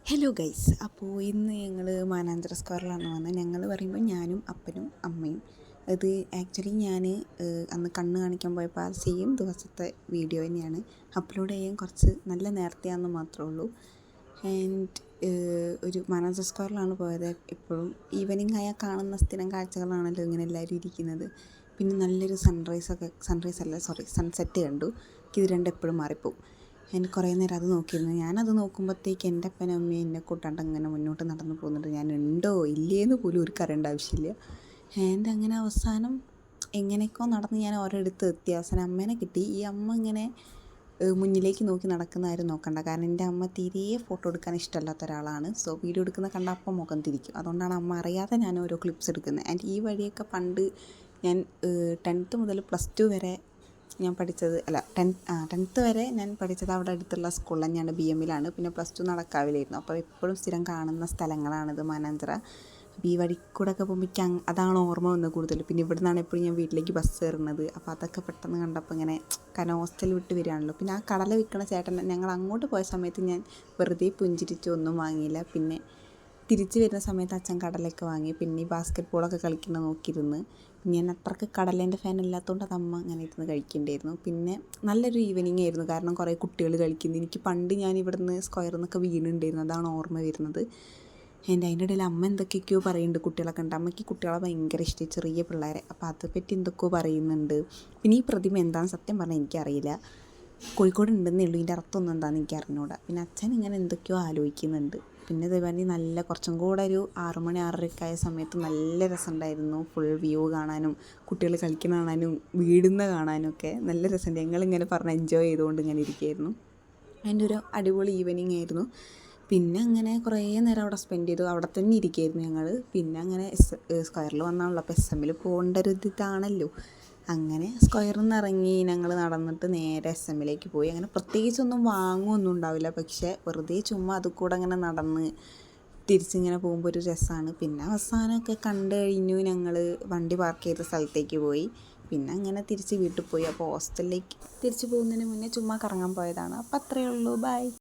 Hello guys, അപ്പോൾ ഇന്ന് ഞങ്ങൾ മാനാഞ്ചിറ സ്ക്വയറിലാണ് വന്നത്. ഞങ്ങൾ പറയുമ്പോൾ ഞാനും അപ്പനും അമ്മയും. അത് ആക്ച്വലി ഞാൻ അന്ന് കണ്ണ് കാണിക്കാൻ പോയപ്പോൾ ആ സെയിം ദിവസത്തെ വീഡിയോ തന്നെയാണ് അപ്ലോഡ് ചെയ്യാൻ കുറച്ച് നല്ല നേരത്തെയാണെന്ന് മാത്രമേ ഉള്ളൂ. ആൻഡ് ഒരു മാനാഞ്ചിറ സ്ക്വയറിലാണ് പോയത്. എപ്പോഴും ഈവനിങ് ആയാൽ കാണുന്ന സ്ഥിരം കാഴ്ചകളാണല്ലോ ഇങ്ങനെ എല്ലാവരും ഇരിക്കുന്നത്. പിന്നെ നല്ലൊരു സൺസെറ്റ് കണ്ടു. ഇത് രണ്ടും എപ്പോഴും മാറിപ്പോവും. എനിക്ക് കുറേ നേരം അത് നോക്കിയിരുന്നു. ഞാനത് നോക്കുമ്പോഴത്തേക്ക് എൻ്റെ അപ്പനും അമ്മയും എന്നെ കൂട്ടാണ്ട് അങ്ങനെ മുന്നോട്ട് നടന്നു പോകുന്നുണ്ട്. ഞാൻ ഉണ്ടോ ഇല്ലേന്ന് പോലും ഒരു അറിയേണ്ട ആവശ്യമില്ല. എൻ്റെ അങ്ങനെ അവസാനം എങ്ങനെയൊക്കെയോ നടന്ന് ഞാൻ ഓരോരിടത്ത് എത്തി. അവസാനം അമ്മേനെ കിട്ടി. ഈ അമ്മ ഇങ്ങനെ മുന്നിലേക്ക് നോക്കി നടക്കുന്നതാരും നോക്കണ്ട. കാരണം എൻ്റെ അമ്മ തീരെ ഫോട്ടോ എടുക്കാൻ ഇഷ്ടമല്ലാത്ത ഒരാളാണ്. സോ വീഡിയോ എടുക്കുന്ന കണ്ട അപ്പം മുഖം തിരിക്കും. അതുകൊണ്ടാണ് അമ്മ അറിയാതെ ഞാൻ ഓരോ ക്ലിപ്സ് എടുക്കുന്നത്. ആൻഡ് ഈ വഴിയൊക്കെ പണ്ട് ഞാൻ 10th മുതൽ +2 വരെ ഞാൻ പഠിച്ചത് ടെൻത്ത് വരെ ഞാൻ പഠിച്ചത് അവിടെ അടുത്തുള്ള സ്കൂളിൽ തന്നെയാണ്, BM-ലാണ്. പിന്നെ +2 നടക്കാവിലായിരുന്നു. അപ്പോൾ എപ്പോഴും സ്ഥിരം കാണുന്ന സ്ഥലങ്ങളാണിത് മാനാഞ്ചിറ. അപ്പോൾ ഈ വഴിക്കൂടെയൊക്കെ പോകുമ്പോൾ എനിക്ക് അതാണ് ഓർമ്മ വന്നത് കൂടുതൽ. പിന്നെ ഇവിടെ നിന്നാണ് എപ്പോഴും ഞാൻ വീട്ടിലേക്ക് ബസ് കയറുന്നത്. അപ്പോൾ അതൊക്കെ പെട്ടെന്ന് കണ്ടപ്പോൾ ഇങ്ങനെ, കാരണം ഹോസ്റ്റൽ വിട്ട് വരികയാണല്ലോ. പിന്നെ ആ കടല വിൽക്കുന്ന ചേട്ടൻ, ഞങ്ങൾ അങ്ങോട്ട് പോയ സമയത്ത് ഞാൻ വെറുതെ പുഞ്ചിരിച്ചു, ഒന്നും വാങ്ങിയില്ല. പിന്നെ തിരിച്ച് വരുന്ന സമയത്ത് അച്ഛൻ കടലയൊക്കെ വാങ്ങി. പിന്നെ ഈ ബാസ്ക്കറ്റ് ബോളൊക്കെ കളിക്കുന്ന നോക്കിയിരുന്ന്. ഞാൻ അത്രയ്ക്ക് കടലേൻ്റെ ഫാൻ അല്ലാത്തതുകൊണ്ട് അത് അമ്മ അങ്ങനെ ഇരുന്ന് കഴിക്കേണ്ടായിരുന്നു. പിന്നെ നല്ലൊരു ഈവനിങ് ആയിരുന്നു, കാരണം കുറേ കുട്ടികൾ കളിക്കുന്നു. എനിക്ക് പണ്ട് ഞാൻ ഇവിടുന്ന് സ്ക്വയറിൽ നിന്നൊക്കെ വീണുണ്ടായിരുന്നു, അതാണ് ഓർമ്മ വരുന്നത്. അതിൻ്റെ ഇടയിൽ അമ്മ എന്തൊക്കെയൊക്കെയോ പറയുന്നുണ്ട്. കുട്ടികളൊക്കെ ഉണ്ട്, അമ്മയ്ക്ക് കുട്ടികളെ ഭയങ്കര ഇഷ്ടം, ചെറിയ പിള്ളേരെ. അപ്പോൾ അതേപ്പറ്റി എന്തൊക്കെയോ പറയുന്നുണ്ട്. പിന്നെ ഈ പ്രതിമ എന്താണെന്ന് സത്യം പറഞ്ഞാൽ എനിക്കറിയില്ല. കോഴിക്കോട് ഉണ്ടെന്നേ ഉള്ളൂ, ഇതിൻ്റെ അർത്ഥം ഒന്നും എന്താണെന്ന് എനിക്ക് അറിഞ്ഞൂടാ. പിന്നെ അച്ഛൻ ഇങ്ങനെ എന്തൊക്കെയോ ആലോചിക്കുന്നുണ്ട്. പിന്നെ ഇതേപോലെ നല്ല കുറച്ചും കൂടെ ഒരു 6 മണി 6:30 ആയ സമയത്ത് നല്ല രസമുണ്ടായിരുന്നു. ഫുൾ വ്യൂ കാണാനും കുട്ടികൾ കളിക്കുന്ന കാണാനും വീടുന്ന കാണാനും ഒക്കെ നല്ല രസമുണ്ട്. ഞങ്ങളിങ്ങനെ പറഞ്ഞ് എൻജോയ് ചെയ്തുകൊണ്ട് ഇങ്ങനെ ഇരിക്കുകയായിരുന്നു. അതിൻ്റെ ഒരു അടിപൊളി ഈവനിങ് ആയിരുന്നു. പിന്നെ അങ്ങനെ കുറേ നേരം അവിടെ സ്പെൻഡ് ചെയ്തു. അവിടെ തന്നെ ഇരിക്കുകയായിരുന്നു ഞങ്ങൾ. പിന്നെ അങ്ങനെ സ്ക്വയറിൽ വന്നാണല്ലോ, അപ്പോൾ SM-ൽ പോകേണ്ട ഒരു ഇതാണല്ലോ. അങ്ങനെ സ്ക്വയറിൽ നിന്ന് ഇറങ്ങി ഞങ്ങൾ നടന്നിട്ട് നേരെ SM-ലേക്ക് പോയി. അങ്ങനെ പ്രത്യേകിച്ചൊന്നും വാങ്ങുമൊന്നും ഉണ്ടാവില്ല, പക്ഷേ വെറുതെ ചുമ്മാ അത് കൂടെ അങ്ങനെ നടന്ന് തിരിച്ചിങ്ങനെ പോകുമ്പോൾ ഒരു രസമാണ്. പിന്നെ അവസാനമൊക്കെ കണ്ടു കഴിഞ്ഞു. ഞങ്ങൾ വണ്ടി പാർക്ക് ചെയ്ത സ്ഥലത്തേക്ക് പോയി. പിന്നെ അങ്ങനെ തിരിച്ച് വീട്ടിൽ പോയി. അപ്പോൾ ഹോസ്റ്റലിലേക്ക് തിരിച്ച് പോകുന്നതിന് മുന്നേ ചുമ്മാ കറങ്ങാൻ പോയതാണ്. അപ്പോൾ അത്രയേ ഉള്ളൂ. ബൈ.